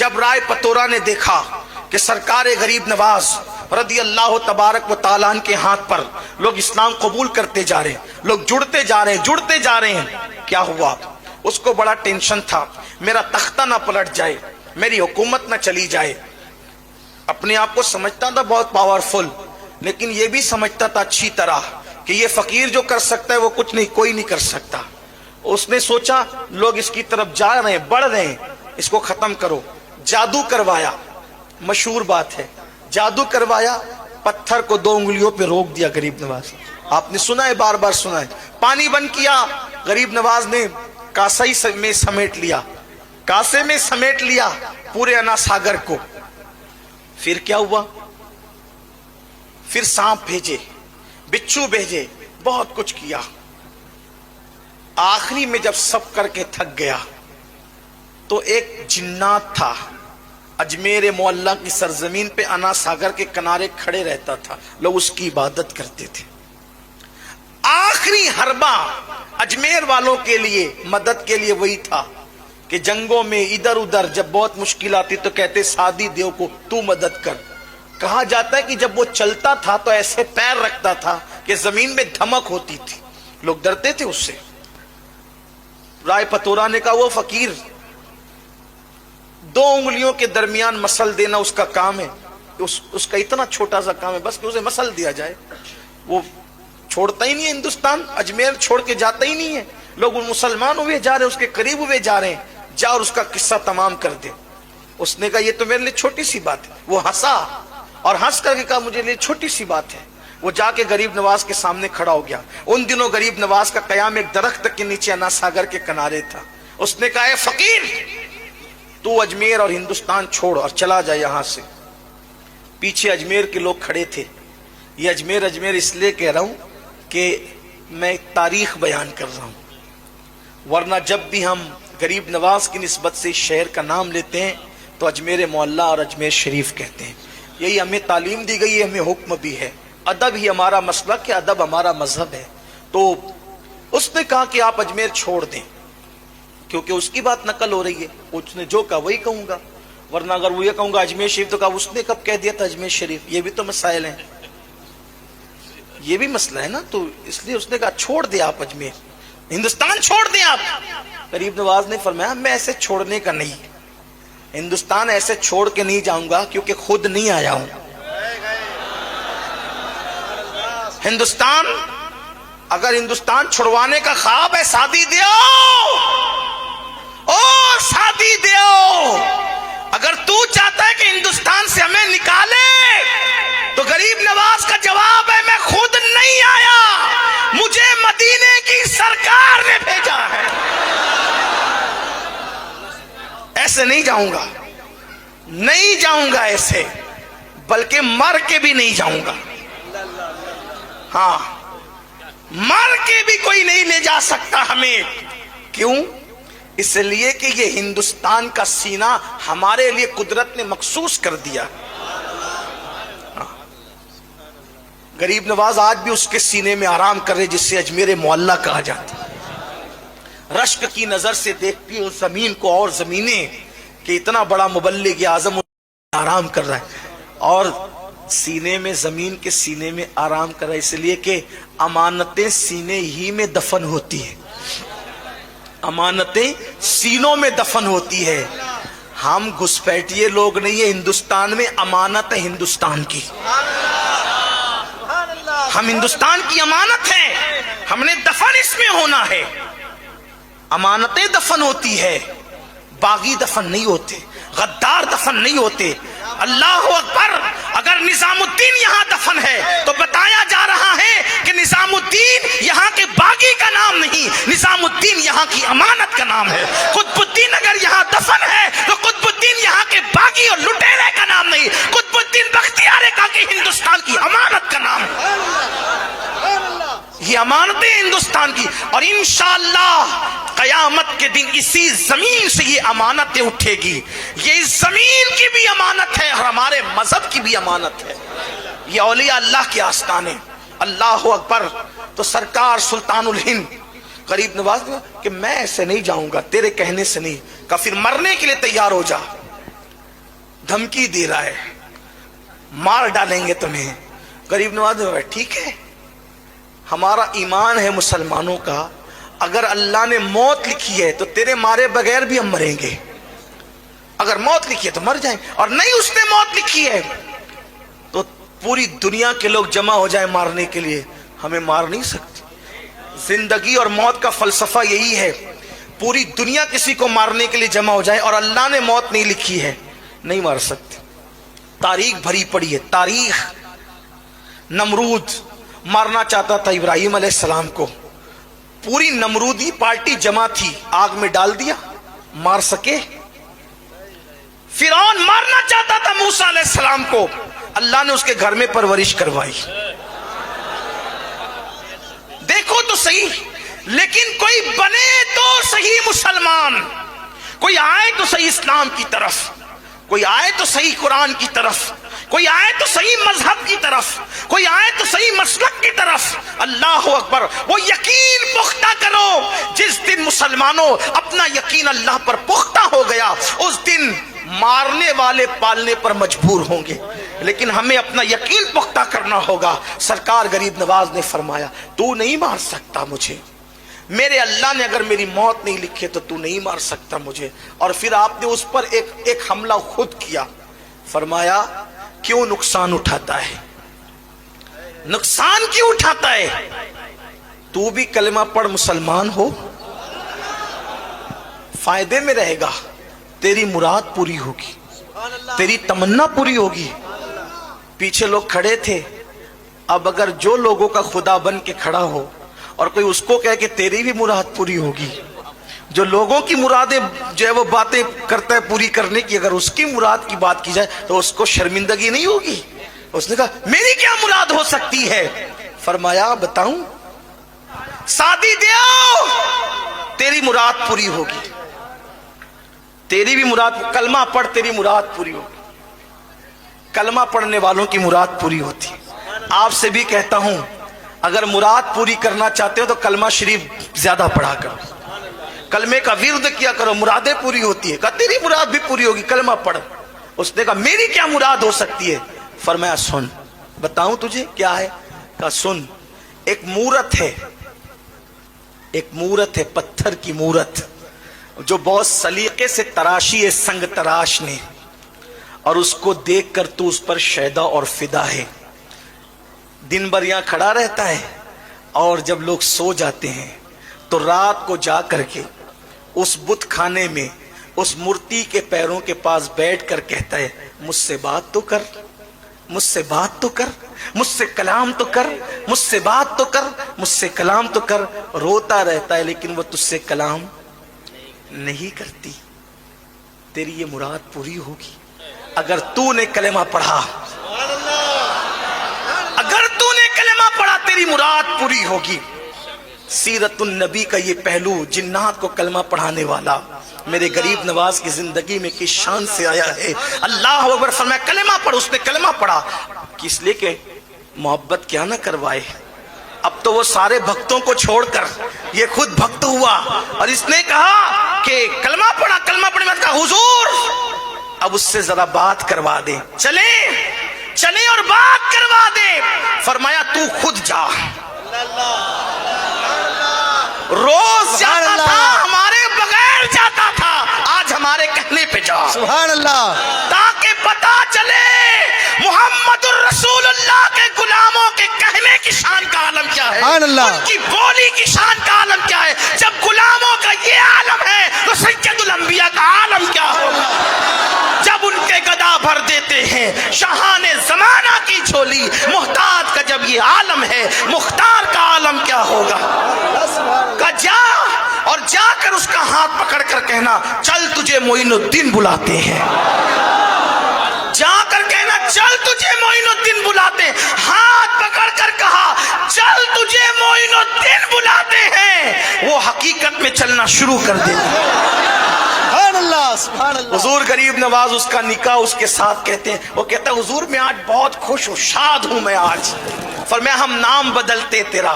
जब राय पतोरा ने देखा कि सरकार गरीब नवाज रदी अल्लाह तबारक व ताला के हाथ पर लोग इस्लाम कबूल करते जा रहे हैं, लोग जुड़ते जा रहे हैं, क्या हुआ? उसको बड़ा टेंशन था, मेरा तख्ता ना पलट जाए, मेरी हुकूमत ना चली जाए। अपने आप को समझता था बहुत पावरफुल, लेकिन ये भी समझता था अच्छी तरह कि ये फकीर जो कर सकता है वो कुछ नहीं, कोई नहीं कर सकता। उसने सोचा लोग इसकी तरफ जा रहे हैं, बढ़ रहे हैं, इसको खत्म करो। जादू करवाया, मशहूर बात है, जादू करवाया, पत्थर को 2 उंगलियों पे रोक दिया गरीब नवाज। आपने सुना है, बार बार सुना है। पानी बंद किया, गरीब नवाज ने कासे में समेट लिया, कासे में समेट लिया पूरे अना सागर को। फिर क्या हुआ? फिर सांप भेजे, बिच्छू भेजे, बहुत कुछ किया। आखिरी में जब सब करके थक गया तो एक जिन्नात था, अजमेर मोहल्ला की सरजमीन पे अना सागर के किनारे खड़े रहता था, लोग उसकी इबादत करते थे। आखिरी हरबा अजमेर वालों के लिए, मदद के लिए वही था कि जंगों में इधर उधर जब बहुत मुश्किल आती तो कहते सादी देव को तू मदद कर। कहा जाता है कि जब वो चलता था तो ऐसे पैर रखता था कि जमीन में धमक होती थी, लोग डरते थे उससे। राय पतोरा ने कहा वो फकीर 2 उंगलियों के दरमियान मसल देना उसका काम है, उसका इतना छोटा सा काम है बस कि उसे मसल दिया जाए। वो छोड़ता ही नहीं है हिंदुस्तान, अजमेर छोड़ के जाता ही नहीं है। लोग मुसलमान हुए जा रहे हैं, उसके करीब हुए जा रहे हैं, जा और उसका किस्सा तमाम कर दे। उसने कहा ये तो मेरे लिए छोटी सी बात है। वो हंसा और हंस करके कहा मुझे लिए छोटी सी बात है। वो जाके गरीब नवाज के सामने खड़ा हो गया। उन दिनों गरीब नवाज का कयाम एक दरख्त के नीचे अना सागर के किनारे था। उसने कहा फकीर तू अजमेर और हिंदुस्तान छोड़ और चला जाए यहां से। पीछे अजमेर के लोग खड़े थे। ये अजमेर अजमेर इसलिए कह रहा हूं कि मैं तारीख बयान कर रहा हूं, वरना जब भी हम गरीब नवाज की निस्बत से शहर का नाम लेते हैं तो अजमेर मोहल्ला और अजमेर शरीफ कहते हैं। यही हमें तालीम दी गई है, हमें हुक्म भी है। अदब ही हमारा मसलक है, अदब हमारा मजहब है। तो उसने कहा कि आप अजमेर छोड़ दें, क्योंकि उसकी बात नकल हो रही है। उसने जो कहा वही कहूंगा, वरना अगर वो ये कहूंगा अजमेर शरीफ तो कहा उसने कब कह दिया था अजमेर शरीफ। ये भी तो मसाइल हैं, ये भी मसला है ना। तो इसलिए उसने कहा छोड़ दे आप अजमेर, हिंदुस्तान छोड़ दें आप। गरीब नवाज ने फरमाया मैं ऐसे छोड़ने का नहीं, हिंदुस्तान ऐसे छोड़ के नहीं जाऊंगा क्योंकि खुद नहीं आया हूं। हिंदुस्तान, अगर हिंदुस्तान छुड़वाने का ख्वाब है शादी दो, ओ शादी दो, अगर तू चाहता है कि हिंदुस्तान से हमें निकाले तो गरीब नवाज का जवाब है मैं खुद नहीं आया, मुझे मदीने की सरकार ने भेजा है। ऐसे नहीं जाऊंगा, नहीं जाऊंगा ऐसे, बल्कि मर के भी नहीं जाऊंगा। हाँ, मर के भी कोई नहीं ले जा सकता हमें। क्यों? इसलिए कि ये हिंदुस्तान का सीना हमारे लिए कुदरत ने मखसूस कर दिया। गरीब नवाज आज भी उसके सीने में आराम कर रहे जिससे अजमेर मोहल्ला कहा जाता। रश्क की नजर से देखती है उस जमीन को और जमीनें कि इतना बड़ा मुबल्लिग आजम आराम कर रहा है, और सीने में, जमीन के सीने में आराम कर रहा है। इसलिए कि अमानतें सीने ही में दफन होती है, अमानतें सीनों में दफन होती है। हम घुसपैठिए लोग नहीं है, हिंदुस्तान में अमानत है हिंदुस्तान की। हम हिंदुस्तान की अमानत है, हमने दफन इसमें होना है। अमानतें दफन होती है, बागी दफन नहीं होते, गद्दार दफन नहीं होते। अल्लाह अकबर, अगर निजामुद्दीन यहाँ दफन है तो बताया जा रहा है कि निजामुद्दीन यहाँ के बागी का नाम नहीं, निजामुद्दीन यहाँ की अमानत का नाम है। कुतुबुद्दीन अगर यहाँ दफन है तो कुतुबुद्दीन यहाँ के बागी और लुटेरे का नाम नहीं, कुतुबुद्दीन बख्तियार का कि हिंदुस्तान की अमानत का नाम है। ये अमानतें हिंदुस्तान की, और इंशाअल्लाह कयामत के दिन इसी जमीन से ये अमानतें उठेगी। ये इस जमीन की भी अमानत है और हमारे मजहब की भी अमानत है। ये औलिया अल्लाह के आस्ताने। अल्लाह अकबर। तो सरकार सुल्तानुल हिंद गरीब नवाज ने कि मैं ऐसे नहीं जाऊंगा, तेरे कहने से नहीं। का फिर मरने के लिए तैयार हो जा। دھمکی دے رہا ہے مار ڈالیں گے تمہیں. غریب نواز نے ٹھیک ہے ہمارا ایمان ہے مسلمانوں کا, اگر اللہ نے موت لکھی ہے تو تیرے مارے بغیر بھی ہم مریں گے, اگر موت لکھی ہے تو مر جائیں, اور نہیں اس نے موت لکھی ہے تو پوری دنیا کے لوگ جمع ہو جائیں مارنے کے لیے, ہمیں مار نہیں سکتے. زندگی اور موت کا فلسفہ یہی ہے, پوری دنیا کسی کو مارنے کے لیے جمع ہو جائے اور اللہ نے موت نہیں لکھی ہے نہیں مار سکتے. تاریخ بھری پڑی ہے تاریخ. نمرود مارنا چاہتا تھا ابراہیم علیہ السلام کو, پوری نمرودی پارٹی جمع تھی, آگ میں ڈال دیا, مار سکے. فرعون مارنا چاہتا تھا موسیٰ علیہ السلام کو, اللہ نے اس کے گھر میں پرورش کروائی. دیکھو تو صحیح, لیکن کوئی بنے تو صحیح مسلمان, کوئی آئے تو صحیح اسلام کی طرف, کوئی آئے تو صحیح قرآن کی طرف, کوئی آئے تو صحیح مذہب کی طرف, کوئی آئے تو صحیح مسلک کی طرف. اللہ اکبر. وہ یقین پختہ کرو, جس دن مسلمانوں اپنا یقین اللہ پر پختہ ہو گیا اس دن مارنے والے پالنے پر مجبور ہوں گے, لیکن ہمیں اپنا یقین پختہ کرنا ہوگا. سرکار غریب نواز نے فرمایا تو نہیں مار سکتا مجھے, میرے اللہ نے اگر میری موت نہیں لکھی تو تو نہیں مار سکتا مجھے. اور پھر آپ نے اس پر ایک حملہ خود کیا, فرمایا کیوں نقصان اٹھاتا ہے, نقصان کیوں اٹھاتا ہے, تو بھی کلمہ پڑھ مسلمان ہو, فائدے میں رہے گا, تیری مراد پوری ہوگی, تیری تمنا پوری ہوگی. پیچھے لوگ کھڑے تھے, اب اگر جو لوگوں کا خدا بن کے کھڑا ہو اور کوئی اس کو کہے کہ تیری بھی مراد پوری ہوگی, جو لوگوں کی مرادیں جو ہے وہ باتیں کرتا ہے پوری کرنے کی, اگر اس کی مراد کی بات کی جائے تو اس کو شرمندگی نہیں ہوگی. اس نے کہا میری کیا مراد ہو سکتی ہے, فرمایا بتاؤں, شادی دیو, تیری مراد پوری ہوگی, تیری بھی مراد, کلمہ پڑھ تیری مراد پوری ہوگی. کلمہ پڑھنے والوں کی مراد پوری ہوتی ہے. آپ سے بھی کہتا ہوں اگر مراد پوری کرنا چاہتے ہو تو کلمہ شریف زیادہ پڑھا کرو, کلمے کا ورد کیا کرو, مرادیں پوری ہوتی ہے. کہا تیری مراد بھی پوری ہوگی, کلمہ پڑھ. اس نے کہا میری کیا مراد ہو سکتی ہے, فرمایا سن بتاؤں تجھے کیا ہے. کہا سن, ایک مورت ہے, ایک مورت ہے, پتھر کی مورت جو بہت سلیقے سے تراشی ہے سنگ تراش نے, اور اس کو دیکھ کر تو اس پر شیدا اور فدا ہے. دن بھر یہاں کھڑا رہتا ہے اور جب لوگ سو جاتے ہیں تو رات کو جا کر کے اس بت خانے میں اس مورتی کے پیروں کے پاس بیٹھ کر کہتا ہے مجھ سے بات تو کر, مجھ سے بات تو کر, مجھ سے کلام تو کر, مجھ سے بات تو کر, مجھ سے کلام تو کر. روتا رہتا ہے لیکن وہ تجھ سے کلام نہیں کرتی. تیری یہ مراد پوری ہوگی اگر تو نے کلمہ پڑھا, اگر تو نے کلمہ پڑھا تیری مراد پوری ہوگی. سیرت النبی کا یہ پہلو, جنات کو کلمہ پڑھانے والا میرے غریب نواز کی زندگی میں کس شان سے آیا ہے. اللہ اکبر. فرمایا کلمہ پڑھ, اس نے کلمہ پڑھا, کس لیے کہ محبت کیا نہ کروائے. اب تو وہ سارے بھکتوں کو چھوڑ کر یہ خود بھکت ہوا اور اس نے کہا کہ کلمہ پڑھا. کلمہ پڑھنے میں کہا حضور اب اس سے ذرا بات کروا دیں, چلے اور بات کروا دے. فرمایا تو خود جا. روز جاتا تھا, ہمارے بغیر جاتا تھا, آج ہمارے کہنے پہ جا. سبحان اللہ. تاکہ پتا چلے محمد الرسول اللہ کے غلاموں کے کہنے کی شان کا عالم کیا ہے, ان کی بولی کی شان کا عالم کیا ہے. جب غلاموں کا یہ عالم ہے تو سید الانبیاء کا عالم کیا ہوگا. جب ان کے گدا بھر دیتے ہیں شاہان زمانہ کی جھولی, محتاج کا جب یہ عالم ہے مختار کا عالم کیا ہوگا. کہ جا اور جا کر اس کا ہاتھ پکڑ کر کہنا چل تجھے معین الدین بلاتے ہیں. جا کر کہنا چل تجھے معین الدین بلاتے ہیں. ہاتھ پکڑ کر کہا چل تجھے معین الدین بلاتے ہیں, وہ حقیقت میں چلنا شروع کر دیتا. سبحان اللہ, سبحان اللہ. حضور غریب نواز اس کا نکاح اس کے ساتھ کہتے ہیں, وہ کہتا ہے حضور میں آج بہت خوش ہوں, شاد ہوں میں آج. فرمایا ہم نام بدلتے تیرا,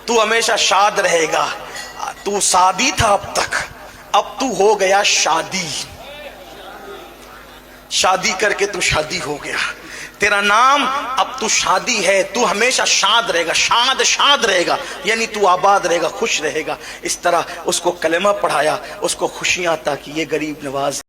تو ہمیشہ شاد رہے گا. تو شادی تھا اب تک, اب تو ہو گیا شادی. شادی کر کے تو شادی ہو گیا، تیرا نام اب تو شادی ہے، تو ہمیشہ شاد رہے گا، شاد رہے گا، یعنی تو آباد رہے گا، خوش رہے گا۔ اس طرح اس کو کلمہ پڑھایا، اس کو خوشیاں عطا کی۔ یہ غریب نواز